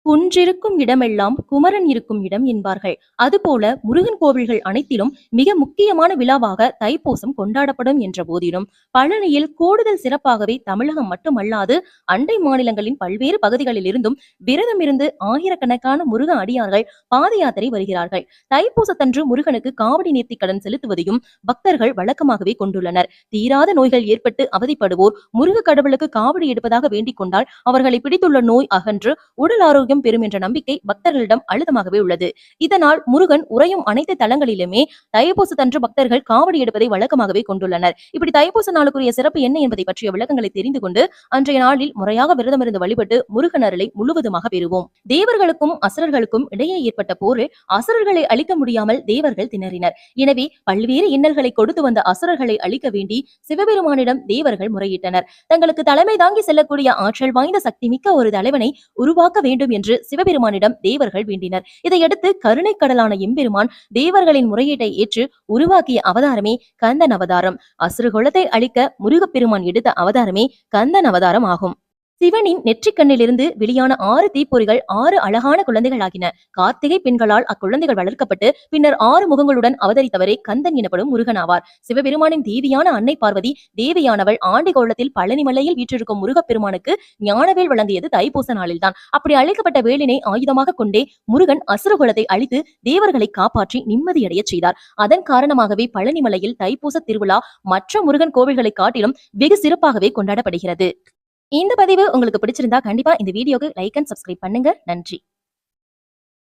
குன்றிருக்கும் இடமெல்லாம் குமரன் இருக்கும் இடம் என்பார்கள். அதுபோல முருகன் கோவில்கள் அனைத்திலும் மிக முக்கியமான விழாவாக தைப்பூசம் கொண்டாடப்படும் என்ற போதிலும், பழனியில் கூடுதல் சிறப்பாகவே தமிழகம் மட்டுமல்லாது அண்டை மாநிலங்களின் பல்வேறு பகுதிகளில் இருந்தும் விரதமிருந்து ஆயிரக்கணக்கான முருக அடியார்கள் பாத யாத்திரை வருகிறார்கள். தைப்பூசத்தன்று முருகனுக்கு காவடி நேர்த்தி கடன் செலுத்துவதையும் பக்தர்கள் வழக்கமாகவே கொண்டுள்ளனர். தீராத நோய்கள் ஏற்பட்டு அவதிப்படுவோர் முருக கடவுளுக்கு காவடி எடுப்பதாக வேண்டிக் கொண்டால் அவர்களை பிடித்துள்ள நோய் அகன்று உடல் ஆரோக்கியம் பெறும் என்ற நம்பிக்கை பக்தர்களிடம் அழுத்தமாகவே உள்ளது. இதனால் முருகன் உறையும் அனைத்து தலங்களிலுமே தைப்பூசத்தன்று பக்தர்கள் காவடி எடுப்பதை வழக்கமாகவே கொண்டுள்ளனர். இப்படி தைப்பூச நாளுக்குரிய சிறப்பு என்ன என்பதை பற்றிய விளக்கங்களை தெரிந்து கொண்டு அன்றைய நாளில் முறையாக விரதமிருந்து வழிபட்டு முருகன் அருளை முழுவதுமாக பெறுவோம். தேவர்களுக்கும் அசுரர்களுக்கும் இடையே ஏற்பட்ட போரில் அசுரர்களை அழிக்க முடியாமல் தேவர்கள் திணறினர். எனவே பல்வேறு இன்னல்களை கொடுத்து வந்த அசுரர்களை அழிக்க வேண்டி சிவபெருமானிடம் தேவர்கள் முறையிட்டனர். தங்களுக்கு தலைமை தாங்கி செல்லக்கூடிய ஆற்றல் வாய்ந்த சக்தி மிக்க ஒரு தலைவனை உருவாக்க வேண்டும் என்று சிவபெருமானிடம் தேவர்கள் வேண்டினர். இதையடுத்து கருணை கடலான எம்பெருமான் தேவர்களின் முறையீட்டை ஏற்று உருவாக்கிய அவதாரமே கந்தன் அவதாரம். அசுரகுலத்தை அழிக்க முருகப்பெருமான் எடுத்த அவதாரமே கந்தன் அவதாரம் ஆகும். சிவனின் நெற்றிக்கண்ணிலிருந்து வெளியான 6 தீப்பொறிகள் 6 அழகான குழந்தைகள் ஆகின. கார்த்திகை பெண்களால் அக்குழந்தைகள் வளர்க்கப்பட்டு பின்னர் 6 முகங்களுடன் அவதரித்தவரே கந்தன் எனப்படும் முருகன் ஆவார். சிவபெருமானின் தேவியான அன்னை பார்வதி தேவியானவள் ஆண்டி கோலத்தில் பழனி மலையில் வீற்றிருக்கும் முருகப்பெருமானுக்கு ஞானவேல் வழங்கியது தைப்பூச நாளில்தான். அப்படி அழைக்கப்பட்ட வேலினை ஆயுதமாக கொண்டே முருகன் அசுரகுலத்தை அழித்து தேவர்களை காப்பாற்றி நிம்மதியடைய செய்தார். அதன் காரணமாகவே பழனி மலையில் தைப்பூச திருவிழா மற்ற முருகன் கோவில்களை காட்டிலும் வெகு சிறப்பாகவே கொண்டாடப்படுகிறது. இந்த பதிவு உங்களுக்கு பிடிச்சிருந்தா கண்டிப்பா இந்த வீடியோக்கு லைக் அண்ட் சப்ஸ்கிரைப் பண்ணுங்க. நன்றி.